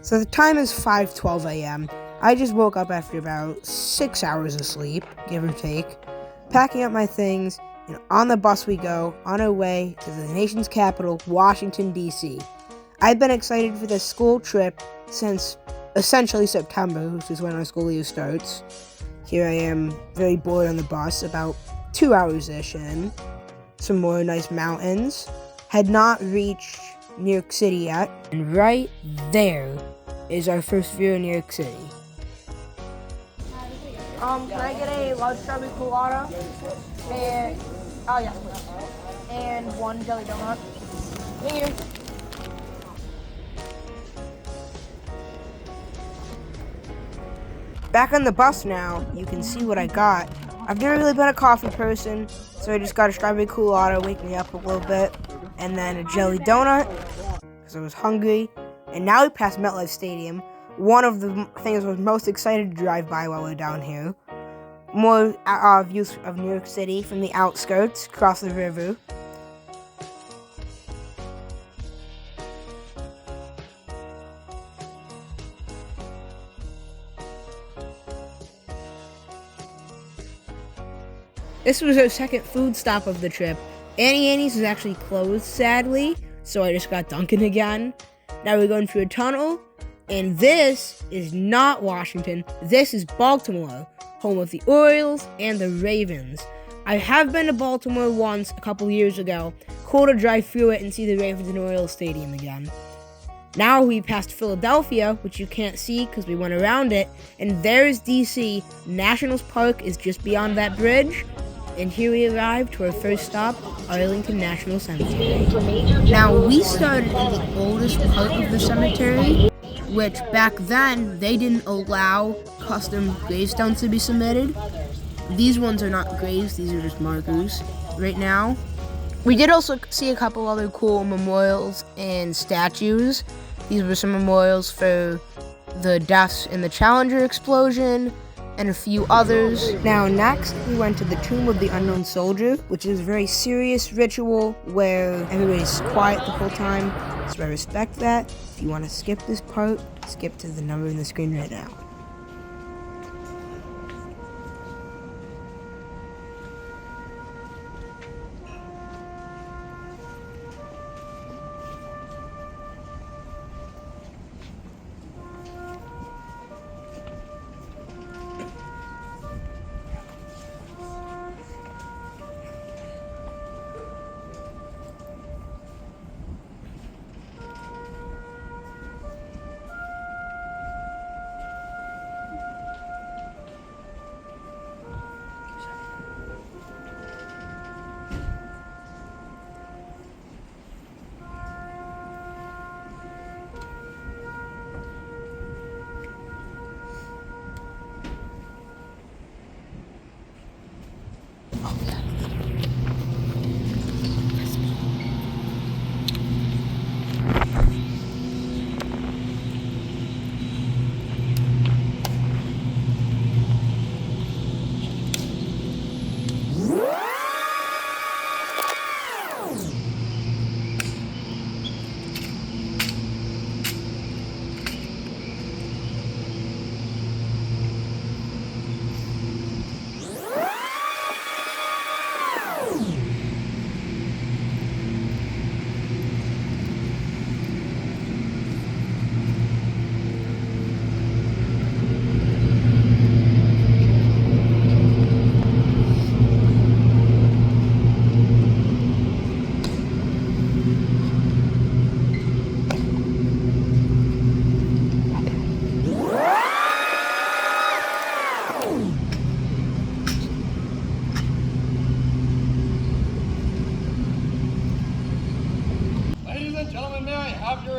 So the time is 5:12 a.m. I just woke up after about 6 hours of sleep, give or take, packing up my things, and on the bus we go, on our way to the nation's capital, Washington, D.C. I've been excited for this school trip since essentially September, which is when our school year starts. Here I am, very bored on the bus, about 2 hours-ish in. Some more nice mountains. Had not reached New York City yet. And right there is our first view of New York City. Can I get a large strawberry colada? And, oh yes, please. And one jelly donut. Thank you. Back on the bus now, you can see what I got. I've never really been a coffee person, so I just got a strawberry colada, wake me up a little bit, and then a jelly donut, because I was hungry. And now we passed MetLife Stadium, one of the things I was most excited to drive by while we're down here. More views of New York City from the outskirts, across the river. This was our second food stop of the trip. Annie's is actually closed, sadly, so I just got Dunkin' again. Now we're going through a tunnel, and this is not Washington. This is Baltimore, home of the Orioles and the Ravens. I have been to Baltimore once, a couple years ago. Cool to drive through it and see the Ravens and Orioles stadium again. Now we passed Philadelphia, which you can't see because we went around it, and there's D.C. Nationals Park is just beyond that bridge. And here we arrived to our first stop, Arlington National Cemetery. Now, we started in the oldest part of the cemetery, which back then, they didn't allow custom gravestones to be submitted. These ones are not graves, these are just markers right now. We did also see a couple other cool memorials and statues. These were some memorials for the deaths in the Challenger explosion, and a few others. Now next, we went to the Tomb of the Unknown Soldier, which is a very serious ritual where everybody's quiet the whole time, so I respect that. If you want to skip this part, skip to the number in the screen right now.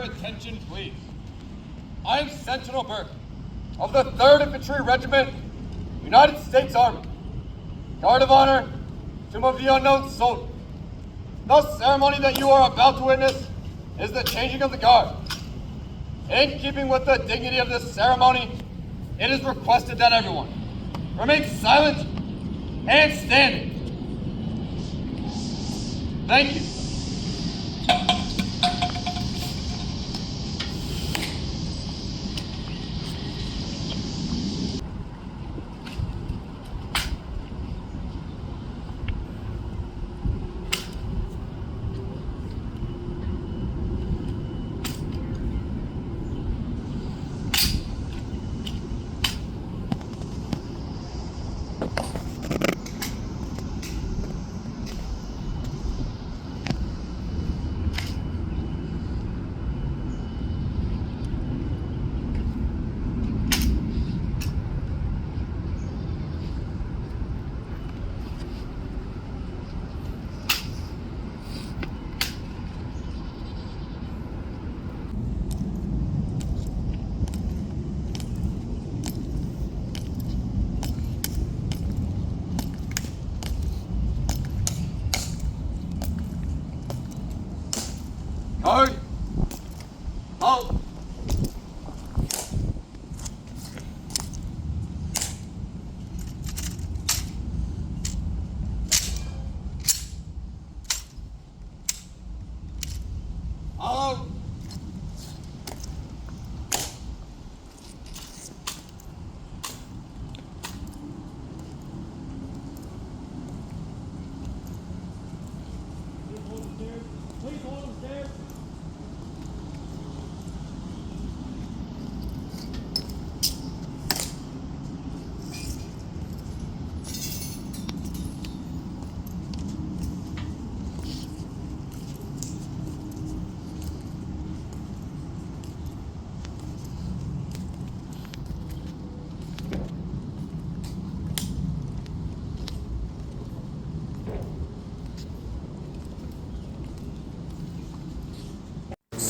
Attention, please. I am Sentinel Burke of the 3rd Infantry Regiment, United States Army, Guard of Honor, Tomb of the Unknown Soldier. The ceremony that you are about to witness is the changing of the guard. In keeping with the dignity of this ceremony, it is requested that everyone remain silent and standing. Thank you.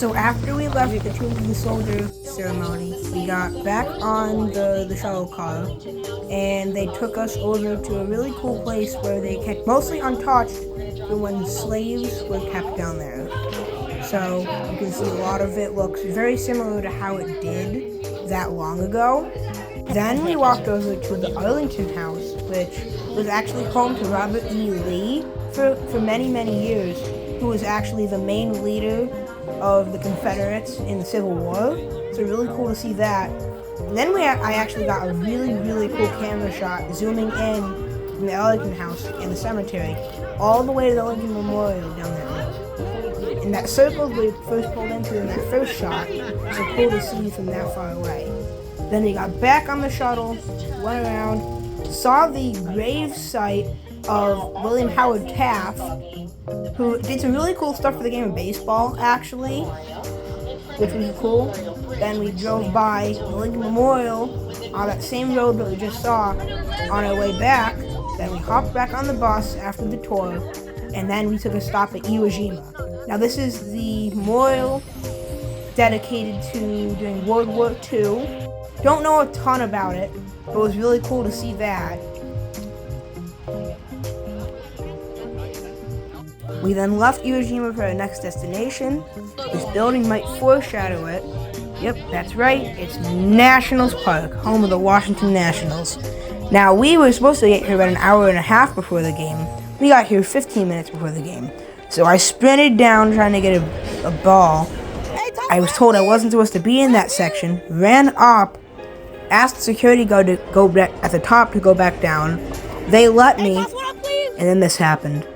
So after we left the Tomb of the Soldier ceremony, we got back on the shuttle car, and they took us over to a really cool place where they kept mostly untouched from when slaves were kept down there. So you can see a lot of it looks very similar to how it did that long ago. Then we walked over to the Arlington house, which was actually home to Robert E. Lee for many, many years, who was actually the main leader of the Confederates in the Civil War. So really cool to see that. And then I actually got a really, really cool camera shot zooming in from the Arlington house and the cemetery all the way to the Lincoln Memorial down that road. And that circle we first pulled into in that first shot, so cool to see from that far away. Then we got back on the shuttle, went around, saw the grave site of William Howard Taft, who did some really cool stuff for the game of baseball, actually, which was cool. Then we drove by the Lincoln Memorial on that same road that we just saw on our way back. Then we hopped back on the bus after the tour, and then we took a stop at Iwo Jima. Now this is the memorial dedicated to during World War II. Don't know a ton about it, but it was really cool to see that. We then left Iwo Jima for our next destination. This building might foreshadow it. Yep, that's right, it's Nationals Park, home of the Washington Nationals. Now, we were supposed to get here about an hour and a half before the game. We got here 15 minutes before the game. So I sprinted down trying to get a ball. I was told I wasn't supposed to be in that section, ran up, asked the security guard to go back at the top to go back down. They let me, and then this happened.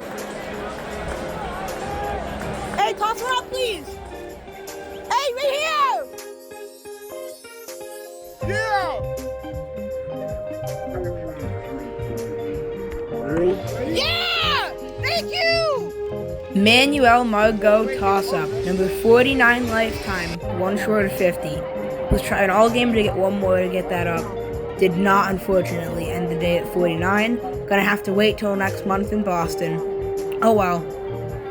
Hey, toss her up, please! Hey, right here! Yeah! Thank you! Manuel Margot toss-up, number 49 lifetime, one short of 50. Was trying all game to get one more to get that up. Did not, unfortunately, end the day at 49. Gonna have to wait till next month in Boston. Oh well.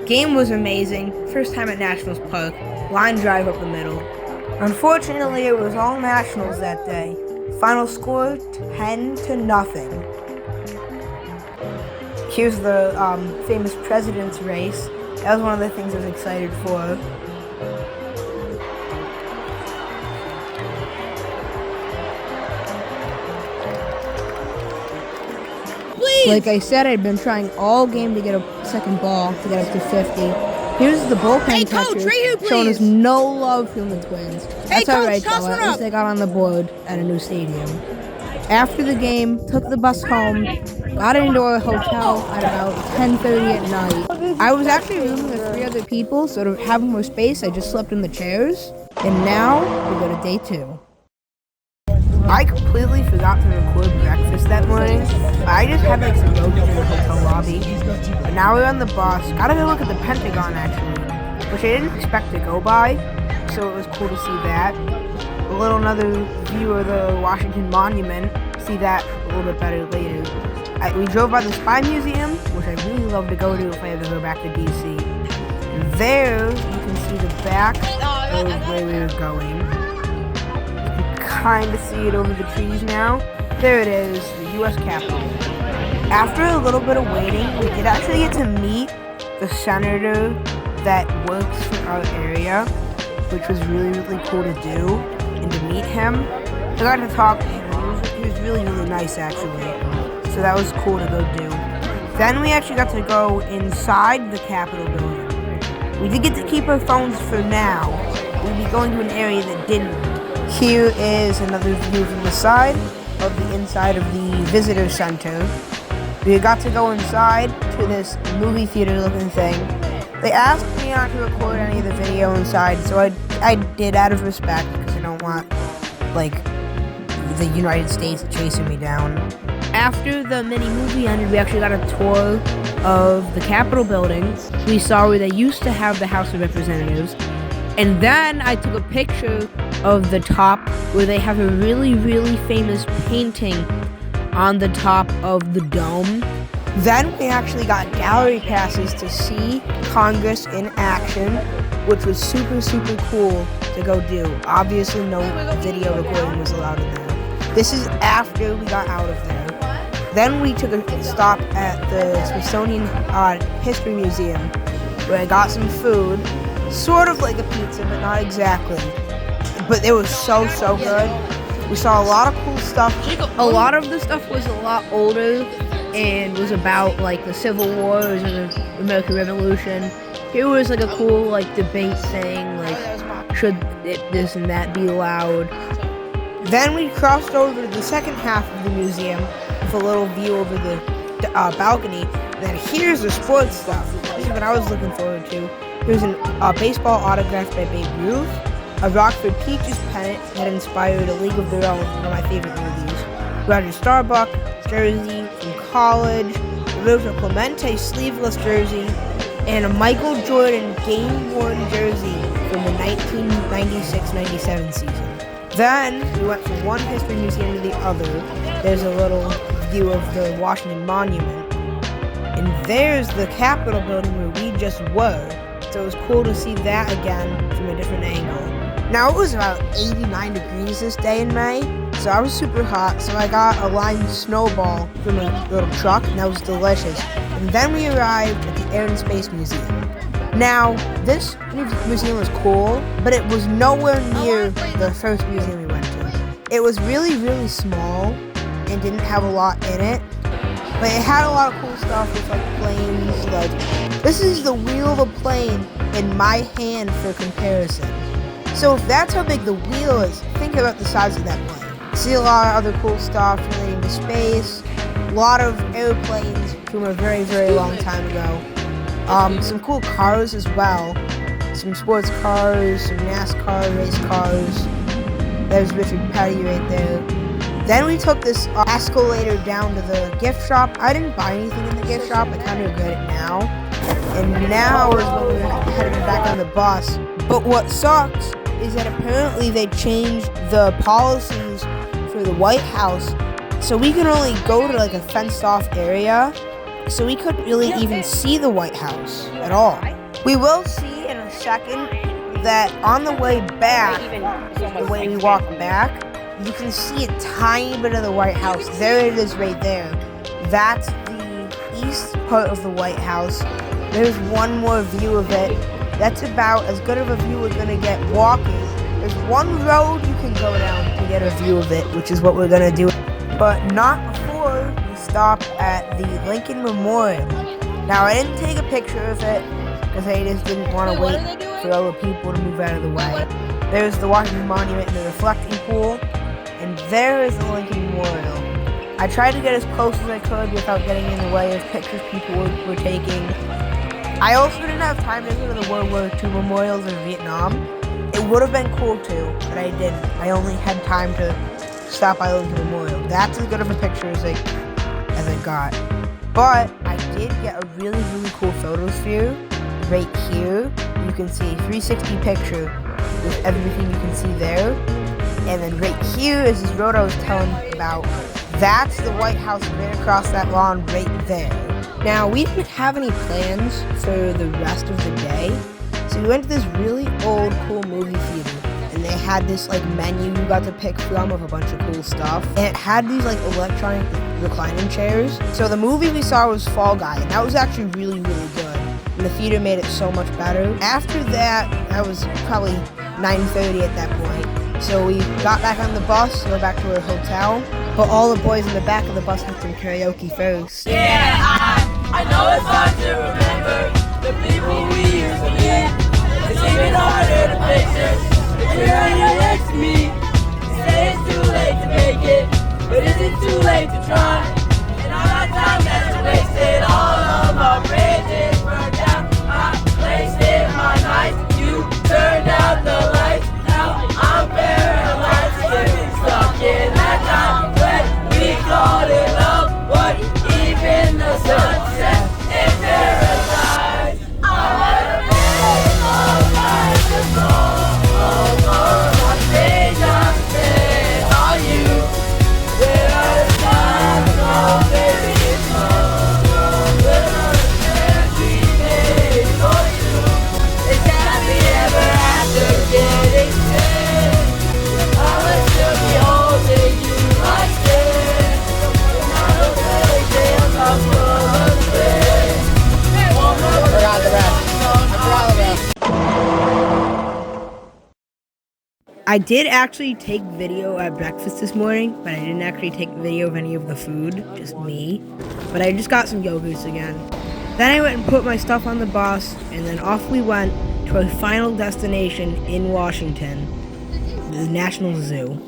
Game was amazing. First time at Nationals Park. Line drive up the middle. Unfortunately, it was all Nationals that day. Final score, 10-0. Here's the famous president's race. That was one of the things I was excited for. Please! Like I said, I'd been trying all game to get a second ball to get up to 50. Here's the bullpen catcher right here, showing us please. no love from the Twins. That's Coach, alright toss though, one at least up. they got on the board at a new stadium. After the game, took the bus home, got into a hotel at about 10:30 at night. I was actually rooming with 3 other people, so to have more space, I just slept in the chairs. And now, we go to day 2. I completely forgot to record breakfast that morning. I just had like some yogurt in the hotel lobby. But now we're on the bus. Gotta go look at the Pentagon actually, which I didn't expect to go by. So it was cool to see that. Another view of the Washington Monument. See that a little bit better later. We drove by the Spy Museum, which I really love to go to if I ever go back to DC. And there you can see the back of where we were going. Kind of see it over the trees now. There it is, the U.S. Capitol. After a little bit of waiting, we did actually get to meet the senator that works for our area, which was really, really cool to do, and to meet him. I got to talk to him. He was really, really nice, actually. So that was cool to go do. Then we actually got to go inside the Capitol building. We did get to keep our phones for now. We'd be going to an area that didn't. Here is another view from the side of the inside of the visitor center. We got to go inside to this movie theater looking thing. They asked me not to record any of the video inside, so I did out of respect because I don't want, like, the United States chasing me down. After the mini movie ended, we actually got a tour of the Capitol building. We saw where they used to have the House of Representatives. And then I took a picture of the top where they have a really, really famous painting on the top of the dome. Then we actually got gallery passes to see Congress in action. which was super, super cool to go do. Obviously, no video recording was allowed in there. This is after we got out of there. Then we took a stop at the Smithsonian History Museum, where I got some food, sort of like a pizza, but not exactly. But it was so, so good. We saw a lot of cool stuff. A lot of the stuff was a lot older and was about like the Civil Wars and the American Revolution. Here was like a cool like debate thing, like should this and that be allowed. Then we crossed over to the second half of the museum with a little view over the balcony. And then here's the sports stuff. This is what I was looking forward to. Here's a baseball autograph by Babe Ruth. A Rockford Peaches pennant that inspired A League of Their Own, one of my favorite movies. Roger Starbuck jersey from college, a Roberto Clemente sleeveless jersey, and a Michael Jordan game-worn jersey from the 1996-97 season. Then we went from one history museum to the other. There's a little view of the Washington Monument, and there's the Capitol building where we just were. So it was cool to see that again from a different angle. Now it was about 89 degrees this day in May, so I was super hot, so I got a lime snowball from a little truck, and that was delicious. And then we arrived at the Air and Space Museum. Now, this museum was cool, but it was nowhere near the first museum we went to. It was really, really small and didn't have a lot in it, but it had a lot of cool stuff with like planes. Like, this is the wheel of a plane in my hand for comparison. So if that's how big the wheel is, think about the size of that plane. See a lot of other cool stuff relating to space, a lot of airplanes from a very, very long time ago. Some cool cars as well, some sports cars, some NASCAR race cars. There's Richard Petty right there. Then we took this escalator down to the gift shop. I didn't buy anything in the gift shop, I kind of regret it now. And now is when we're headed back on the bus. But what sucks is that apparently they changed the policies for the White House, so we can only go to like a fenced off area, so we couldn't really even see the White House at all. We will see in a second that on the way back, the way we walk back, you can see a tiny bit of the White House. There it is right there. That's the east part of the White House. There's one more view of it. That's about as good of a view we're going to get walking. There's one road you can go down to get a view of it, which is what we're going to do. But not before we stop at the Lincoln Memorial. Now, I didn't take a picture of it because I just didn't want to wait for other people to move out of the way. There's the Washington Monument and the reflecting pool. And there is the Lincoln Memorial. I tried to get as close as I could without getting in the way of pictures people were taking. I also didn't have time to go to the World War II memorials in Vietnam. It would have been cool too, but I didn't. I only had time to stop by Lincoln Memorial. That's as good of a picture as I got. But I did get a really, really cool photosphere right here. You can see a 360 picture with everything you can see there. And then right here is this road I was telling you about. That's the White House right across that lawn right there. Now, we didn't have any plans for the rest of the day, so we went to this really old, cool movie theater, and they had this, like, menu you got to pick from of a bunch of cool stuff, and it had these, like, electronic reclining chairs. So the movie we saw was Fall Guy, and that was actually really, really good, and the theater made it so much better. After that was probably 9:30 at that point, so we got back on the bus to go back to our hotel, but all the boys in the back of the bus had some karaoke first. Yeah, I know it's hard to remember the people we used to be. It's even harder to picture the girl you're next to me. You say it's too late to make it, but is it too late to try? And all our time that's wasted, all of our bridges burned down. I wasted my nights, you turned out the lights. Now I'm paralyzed, getting stuck in that time when we called it love. What even the sunset in paradise. I wanna be all right, just all over. My stage I did actually take video at breakfast this morning, but I didn't actually take video of any of the food, just me. But I just got some yogurts again. Then I went and put my stuff on the bus, and then off we went to our final destination in Washington, the National Zoo.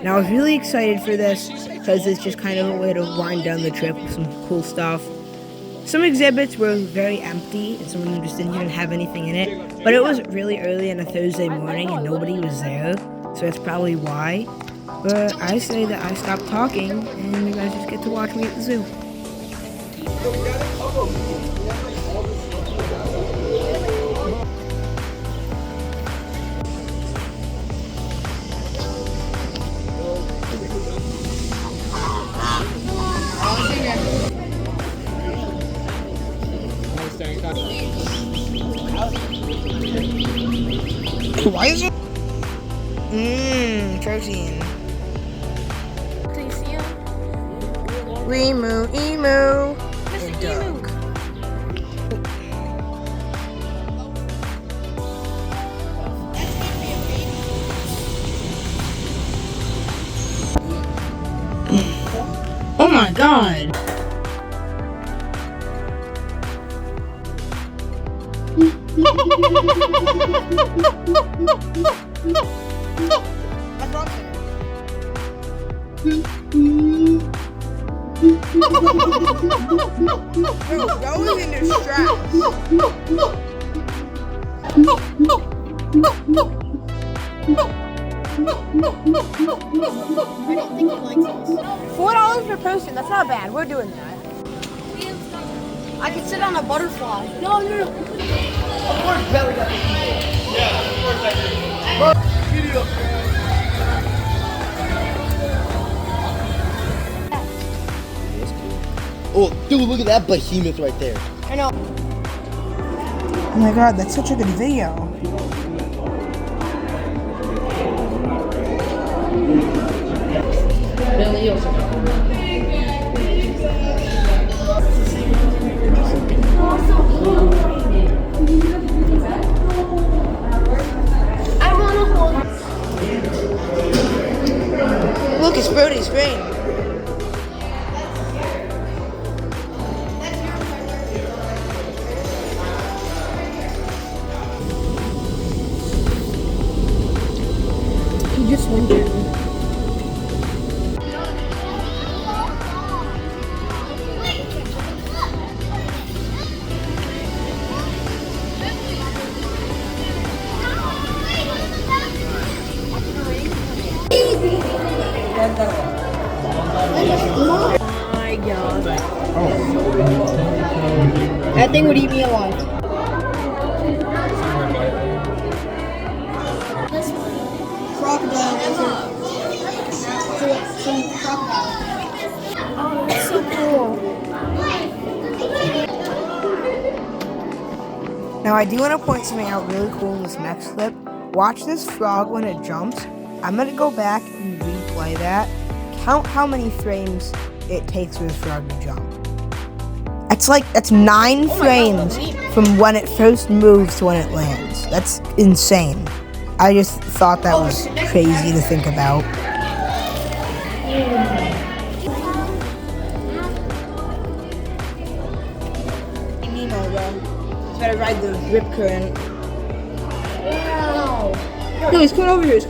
Now I was really excited for this because it's just kind of a way to wind down the trip with some cool stuff. Some exhibits were very empty and some of them just didn't even have anything in it, but it was really early on a Thursday morning and nobody was there, so that's probably why. But I say that I stop talking and you guys just get to watch me at the zoo. Why is it? Protein. Do you see him? Emu, emu. Mr. Emu. Oh my god. Rose in distress. $4 per person, that's not bad. We're doing that. I could sit on a butterfly. No. Of course, Belly got the people. Yeah, of course I did. Oh, dude, look at that behemoth right there. I know. Oh my god, that's such a good video. I want to hold. Look, it's Brody's brain. He just went down. Oh my god. That thing would eat me alive. Crocodile. Some crocodile. Oh, that's so cool. Now I do want to point something out really cool in this next clip. Watch this frog when it jumps. I'm going to go back and replay that. Count how many frames it takes for this frog to jump. That's 9 frames from when it first moves to when it lands. That's insane. I just thought that was crazy to think about. Nemo, bro. He's better ride the rip current. No, he's coming over here.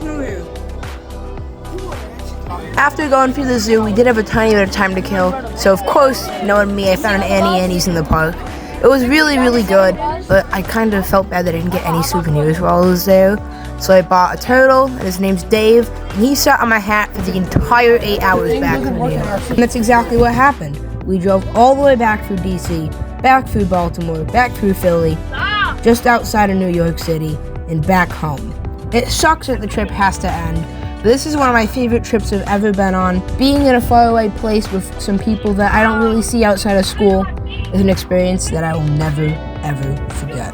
After going through the zoo, we did have a tiny bit of time to kill. So of course, knowing me, I found an Annie's in the park. It was really, really good, but I kind of felt bad that I didn't get any souvenirs while I was there. So I bought a turtle, and his name's Dave, and he sat on my hat for the entire 8 hours back from New York. And that's exactly what happened. We drove all the way back through DC, back through Baltimore, back through Philly, just outside of New York City, and back home. It sucks that the trip has to end, but this is one of my favorite trips I've ever been on. Being in a faraway place with some people that I don't really see outside of school is an experience that I will never, ever forget.